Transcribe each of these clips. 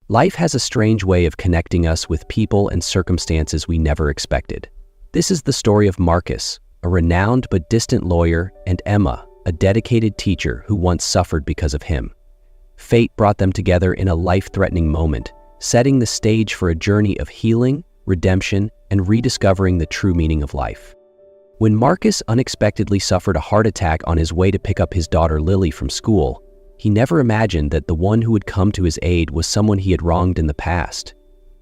Life has a strange way of connecting us with people and circumstances we never expected. This is the story of Marcus, a renowned but distant lawyer, and Emma, a dedicated teacher who once suffered because of him. Fate brought them together in a life-threatening moment, setting the stage for a journey of healing, redemption, and rediscovering the true meaning of life. When Marcus unexpectedly suffered a heart attack on his way to pick up his daughter Lily from school, he never imagined that the one who would come to his aid was someone he had wronged in the past.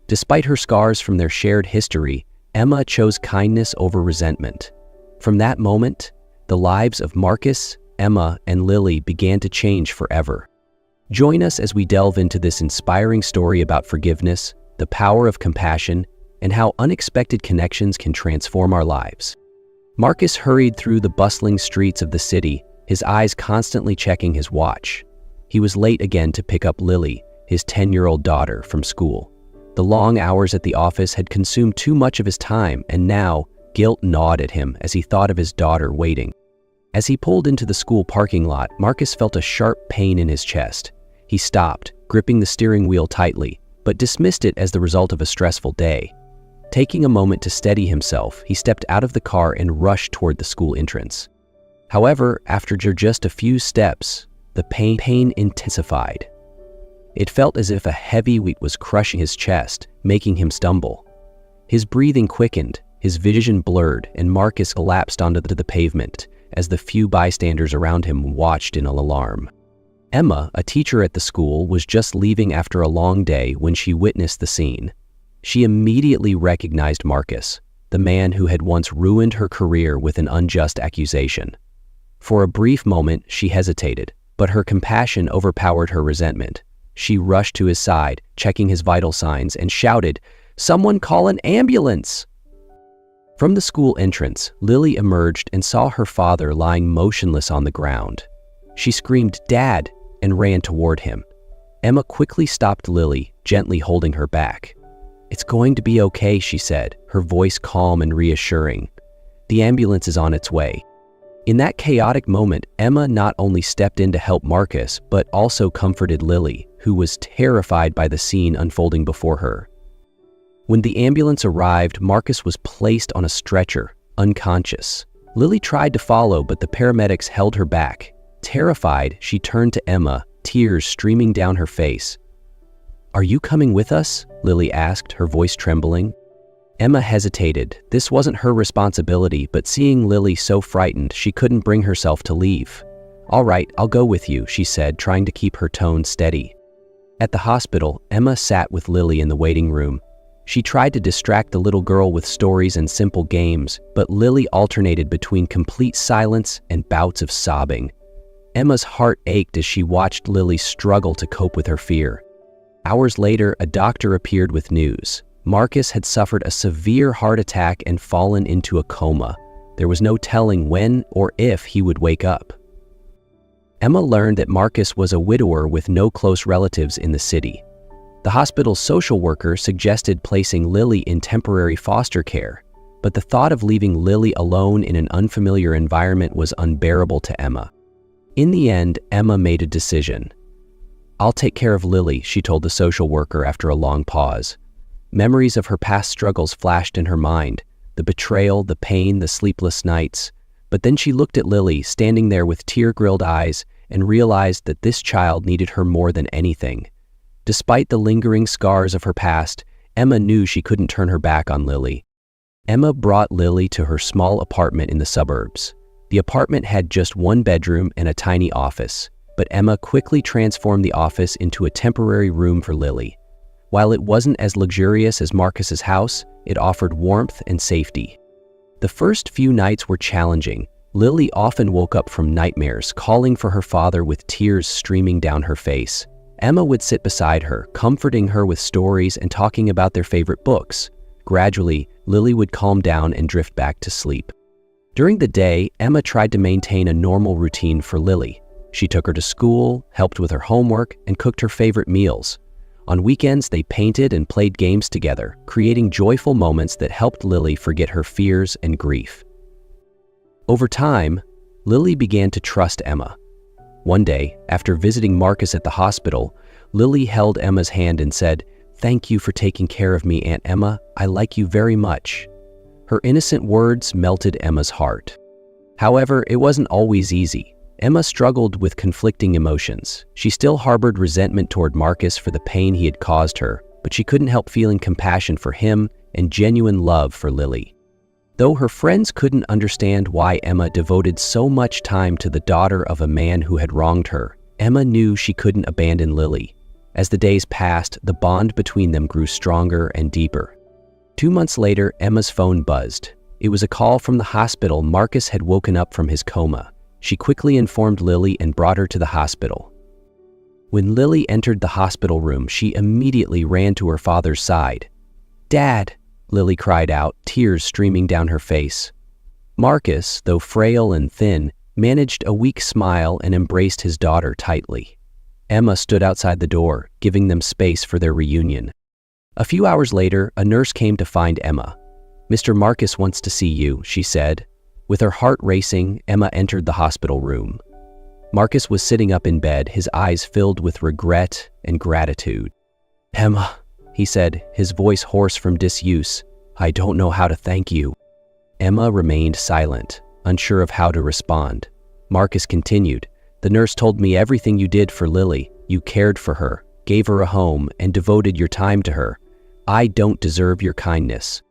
Despite her scars from their shared history, Emma chose kindness over resentment. From that moment, the lives of Marcus, Emma, and Lily began to change forever. Join us as we delve into this inspiring story about forgiveness, the power of compassion, and how unexpected connections can transform our lives. Marcus hurried through the bustling streets of the city, his eyes constantly checking his watch. He was late again to pick up Lily, his 10-year-old daughter, from school. The long hours at the office had consumed too much of his time, and now guilt gnawed at him as he thought of his daughter waiting. As he pulled into the school parking lot, Marcus felt a sharp pain in his chest. He stopped, gripping the steering wheel tightly, but dismissed it as the result of a stressful day. Taking a moment to steady himself, he stepped out of the car and rushed toward the school entrance. However, after just a few steps, the pain intensified. It felt as if a heavy weight was crushing his chest, making him stumble. His breathing quickened, his vision blurred, and Marcus collapsed onto the pavement as the few bystanders around him watched in alarm. Emma, a teacher at the school, was just leaving after a long day when she witnessed the scene. She immediately recognized Marcus, the man who had once ruined her career with an unjust accusation. For a brief moment, she hesitated, but her compassion overpowered her resentment. She rushed to his side, checking his vital signs, and shouted, "Someone call an ambulance!" From the school entrance, Lily emerged and saw her father lying motionless on the ground. She screamed, "Dad!" and ran toward him. Emma quickly stopped Lily, gently holding her back. "It's going to be okay," she said, her voice calm and reassuring. "The ambulance is on its way." In that chaotic moment, Emma not only stepped in to help Marcus, but also comforted Lily, who was terrified by the scene unfolding before her. When the ambulance arrived, Marcus was placed on a stretcher, unconscious. Lily tried to follow, but the paramedics held her back. Terrified, she turned to Emma, tears streaming down her face. "Are you coming with us?" Lily asked, her voice trembling. Emma hesitated. This wasn't her responsibility, but seeing Lily so frightened, she couldn't bring herself to leave. "All right, I'll go with you," she said, trying to keep her tone steady. At the hospital, Emma sat with Lily in the waiting room. She tried to distract the little girl with stories and simple games, but Lily alternated between complete silence and bouts of sobbing. Emma's heart ached as she watched Lily struggle to cope with her fear. Hours later, a doctor appeared with news. Marcus had suffered a severe heart attack and fallen into a coma. There was no telling when or if he would wake up. Emma learned that Marcus was a widower with no close relatives in the city. The hospital's social worker suggested placing Lily in temporary foster care, but the thought of leaving Lily alone in an unfamiliar environment was unbearable to Emma. In the end, Emma made a decision. "I'll take care of Lily," she told the social worker after a long pause. Memories of her past struggles flashed in her mind, the betrayal, the pain, the sleepless nights. But then she looked at Lily, standing there with tear-grilled eyes, and realized that this child needed her more than anything. Despite the lingering scars of her past, Emma knew she couldn't turn her back on Lily. Emma brought Lily to her small apartment in the suburbs. The apartment had just one bedroom and a tiny office, but Emma quickly transformed the office into a temporary room for Lily. While it wasn't as luxurious as Marcus's house, it offered warmth and safety. The first few nights were challenging. Lily often woke up from nightmares, calling for her father with tears streaming down her face. Emma would sit beside her, comforting her with stories and talking about their favorite books. Gradually, Lily would calm down and drift back to sleep. During the day, Emma tried to maintain a normal routine for Lily. She took her to school, helped with her homework, and cooked her favorite meals. On weekends, they painted and played games together, creating joyful moments that helped Lily forget her fears and grief. Over time, Lily began to trust Emma. One day, after visiting Marcus at the hospital, Lily held Emma's hand and said, "Thank you for taking care of me, Aunt Emma. I like you very much." Her innocent words melted Emma's heart. However, it wasn't always easy. Emma struggled with conflicting emotions. She still harbored resentment toward Marcus for the pain he had caused her, but she couldn't help feeling compassion for him and genuine love for Lily. Though her friends couldn't understand why Emma devoted so much time to the daughter of a man who had wronged her, Emma knew she couldn't abandon Lily. As the days passed, the bond between them grew stronger and deeper. 2 months later, Emma's phone buzzed. It was a call from the hospital. Marcus had woken up from his coma. She quickly informed Lily and brought her to the hospital. When Lily entered the hospital room, she immediately ran to her father's side. "Dad!" Lily cried out, tears streaming down her face. Marcus, though frail and thin, managed a weak smile and embraced his daughter tightly. Emma stood outside the door, giving them space for their reunion. A few hours later, a nurse came to find Emma. "Mr. Marcus wants to see you," she said. With her heart racing, Emma entered the hospital room. Marcus was sitting up in bed, his eyes filled with regret and gratitude. "Emma," he said, his voice hoarse from disuse, "I don't know how to thank you." Emma remained silent, unsure of how to respond. Marcus continued, "The nurse told me everything you did for Lily. You cared for her, gave her a home, and devoted your time to her. I don't deserve your kindness."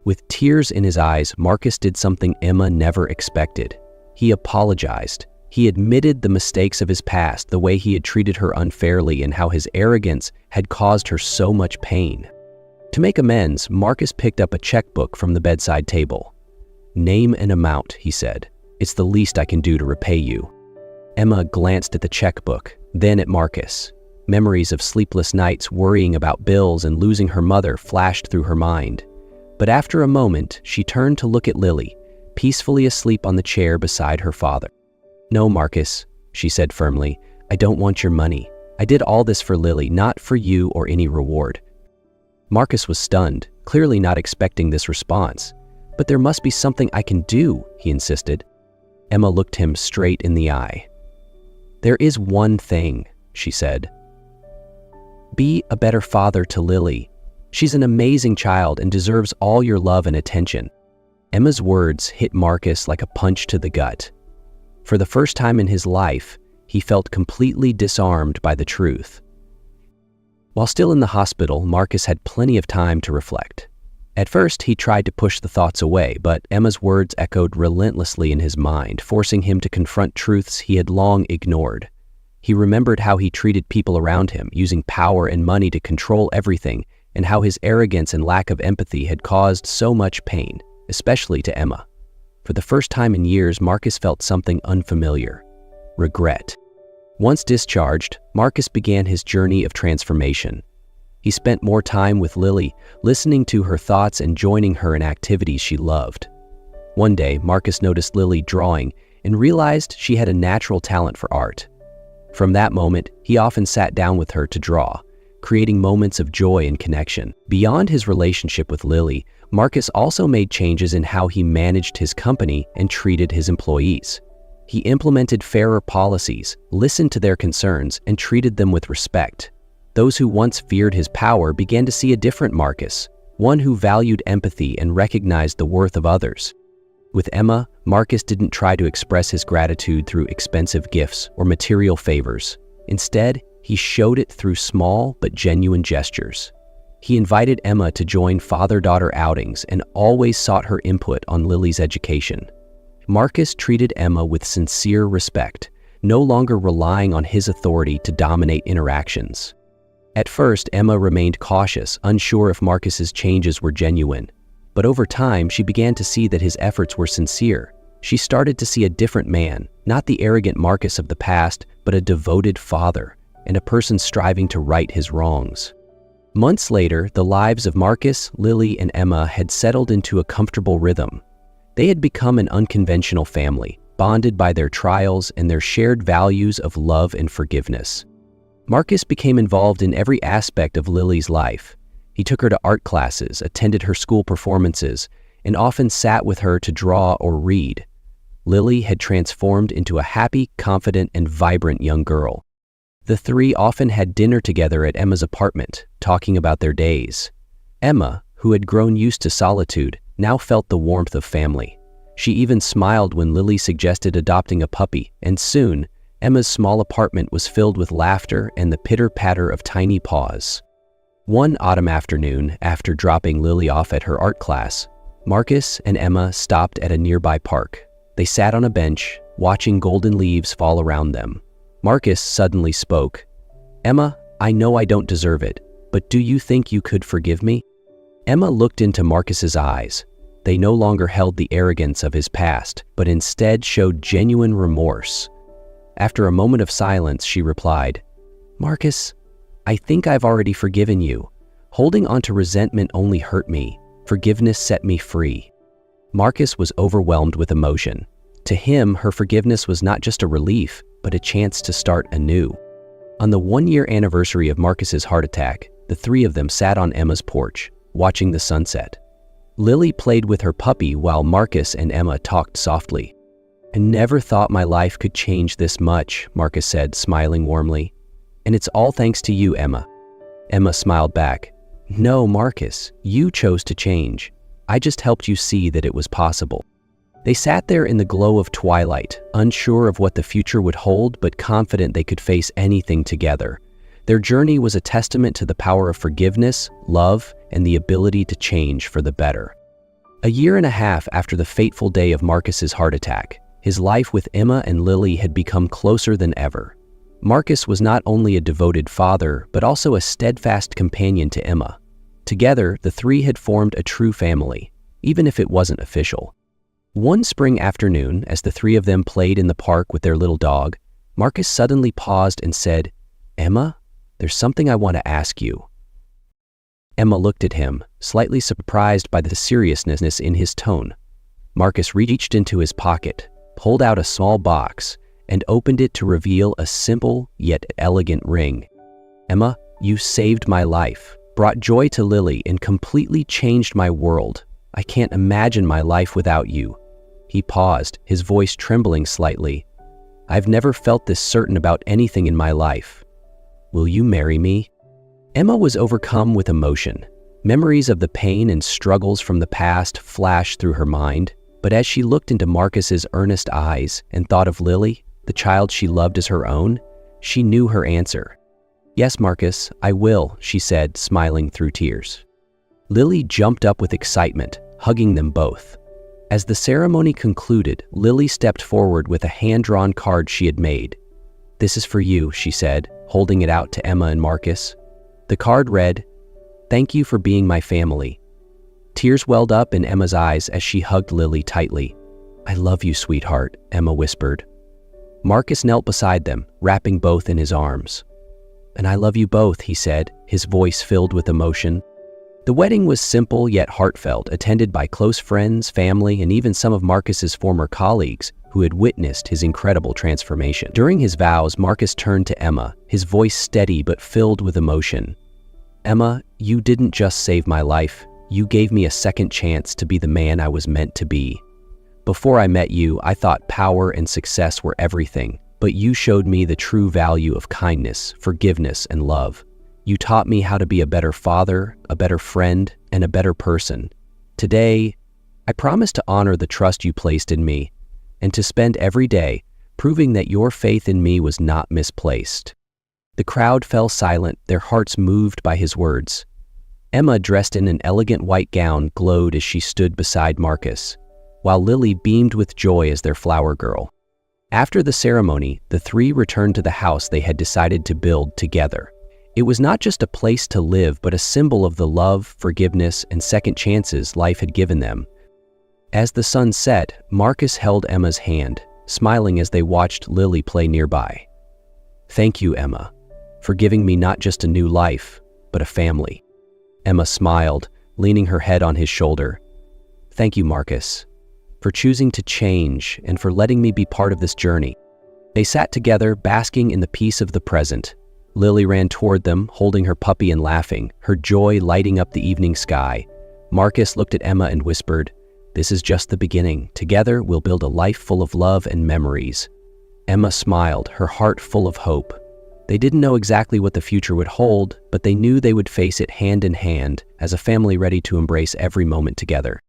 With tears in his eyes, Marcus did something Emma never expected. He apologized. He admitted the mistakes of his past, the way he had treated her unfairly, and how his arrogance had caused her so much pain. To make amends, Marcus picked up a checkbook from the bedside table. "Name an amount," he said. "It's the least I can do to repay you." Emma glanced at the checkbook, then at Marcus. Memories of sleepless nights worrying about bills and losing her mother flashed through her mind. But after a moment, she turned to look at Lily, peacefully asleep on the chair beside her father. "No, Marcus," she said firmly, "I don't want your money. I did all this for Lily, not for you or any reward." Marcus was stunned, clearly not expecting this response. "But there must be something I can do," he insisted. Emma looked him straight in the eye. "There is one thing," she said. "Be a better father to Lily. She's an amazing child and deserves all your love and attention." Emma's words hit Marcus like a punch to the gut. For the first time in his life, he felt completely disarmed by the truth. While still in the hospital, Marcus had plenty of time to reflect. At first, he tried to push the thoughts away, but Emma's words echoed relentlessly in his mind, forcing him to confront truths he had long ignored. He remembered how he treated people around him, using power and money to control everything, and how his arrogance and lack of empathy had caused so much pain, especially to Emma. For the first time in years, Marcus felt something unfamiliar: regret. Once discharged, Marcus began his journey of transformation. He spent more time with Lily, listening to her thoughts and joining her in activities she loved. One day, Marcus noticed Lily drawing and realized she had a natural talent for art. From that moment, he often sat down with her to draw, creating moments of joy and connection. Beyond his relationship with Lily, Marcus also made changes in how he managed his company and treated his employees. He implemented fairer policies, listened to their concerns, and treated them with respect. Those who once feared his power began to see a different Marcus, one who valued empathy and recognized the worth of others. With Emma, Marcus didn't try to express his gratitude through expensive gifts or material favors. Instead, he showed it through small but genuine gestures. He invited Emma to join father-daughter outings and always sought her input on Lily's education. Marcus treated Emma with sincere respect, no longer relying on his authority to dominate interactions. At first, Emma remained cautious, unsure if Marcus's changes were genuine. But over time, she began to see that his efforts were sincere. She started to see a different man, not the arrogant Marcus of the past, but a devoted father, and a person striving to right his wrongs. Months later, the lives of Marcus, Lily, and Emma had settled into a comfortable rhythm. They had become an unconventional family, bonded by their trials and their shared values of love and forgiveness. Marcus became involved in every aspect of Lily's life. He took her to art classes, attended her school performances, and often sat with her to draw or read. Lily had transformed into a happy, confident, and vibrant young girl. The three often had dinner together at Emma's apartment, talking about their days. Emma, who had grown used to solitude, now felt the warmth of family. She even smiled when Lily suggested adopting a puppy, and soon, Emma's small apartment was filled with laughter and the pitter-patter of tiny paws. One autumn afternoon, after dropping Lily off at her art class, Marcus and Emma stopped at a nearby park. They sat on a bench, watching golden leaves fall around them. Marcus suddenly spoke. "Emma, I know I don't deserve it, but do you think you could forgive me?" Emma looked into Marcus's eyes. They no longer held the arrogance of his past, but instead showed genuine remorse. After a moment of silence, she replied, "Marcus, I think I've already forgiven you. Holding on to resentment only hurt me. Forgiveness set me free." Marcus was overwhelmed with emotion. To him, her forgiveness was not just a relief, but a chance to start anew. On the one-year anniversary of Marcus's heart attack, the three of them sat on Emma's porch, watching the sunset. Lily played with her puppy while Marcus and Emma talked softly. "I never thought my life could change this much," Marcus said, smiling warmly. "And it's all thanks to you, Emma." Emma smiled back. "No, Marcus, you chose to change. I just helped you see that it was possible." They sat there in the glow of twilight, unsure of what the future would hold, but confident they could face anything together. Their journey was a testament to the power of forgiveness, love, and the ability to change for the better. A year and a half after the fateful day of Marcus's heart attack, his life with Emma and Lily had become closer than ever. Marcus was not only a devoted father, but also a steadfast companion to Emma. Together, the three had formed a true family, even if it wasn't official. One spring afternoon, as the three of them played in the park with their little dog, Marcus suddenly paused and said, "Emma, there's something I want to ask you." Emma looked at him, slightly surprised by the seriousness in his tone. Marcus reached into his pocket, pulled out a small box, and opened it to reveal a simple yet elegant ring. "Emma, you saved my life, brought joy to Lily, and completely changed my world. I can't imagine my life without you." He paused, his voice trembling slightly. "I've never felt this certain about anything in my life. Will you marry me?" Emma was overcome with emotion. Memories of the pain and struggles from the past flashed through her mind, but as she looked into Marcus's earnest eyes and thought of Lily, the child she loved as her own, she knew her answer. "Yes, Marcus, I will," she said, smiling through tears. Lily jumped up with excitement, hugging them both. As the ceremony concluded, Lily stepped forward with a hand-drawn card she had made. "This is for you," she said, holding it out to Emma and Marcus. The card read, "Thank you for being my family." Tears welled up in Emma's eyes as she hugged Lily tightly. "I love you, sweetheart," Emma whispered. Marcus knelt beside them, wrapping both in his arms. "And I love you both," he said, his voice filled with emotion. The wedding was simple yet heartfelt, attended by close friends, family, and even some of Marcus's former colleagues who had witnessed his incredible transformation. During his vows, Marcus turned to Emma, his voice steady but filled with emotion. "Emma, you didn't just save my life. You gave me a second chance to be the man I was meant to be. Before I met you, I thought power and success were everything, but you showed me the true value of kindness, forgiveness, and love. You taught me how to be a better father, a better friend, and a better person. Today, I promise to honor the trust you placed in me, and to spend every day proving that your faith in me was not misplaced." The crowd fell silent, their hearts moved by his words. Emma, dressed in an elegant white gown, glowed as she stood beside Marcus, while Lily beamed with joy as their flower girl. After the ceremony, the three returned to the house they had decided to build together. It was not just a place to live, but a symbol of the love, forgiveness, and second chances life had given them. As the sun set, Marcus held Emma's hand, smiling as they watched Lily play nearby. "Thank you, Emma, for giving me not just a new life, but a family." Emma smiled, leaning her head on his shoulder. "Thank you, Marcus, for choosing to change and for letting me be part of this journey." They sat together, basking in the peace of the present. Lily ran toward them, holding her puppy and laughing, her joy lighting up the evening sky. Marcus looked at Emma and whispered, "This is just the beginning. Together, we'll build a life full of love and memories." Emma smiled, her heart full of hope. They didn't know exactly what the future would hold, but they knew they would face it hand in hand as a family ready to embrace every moment together.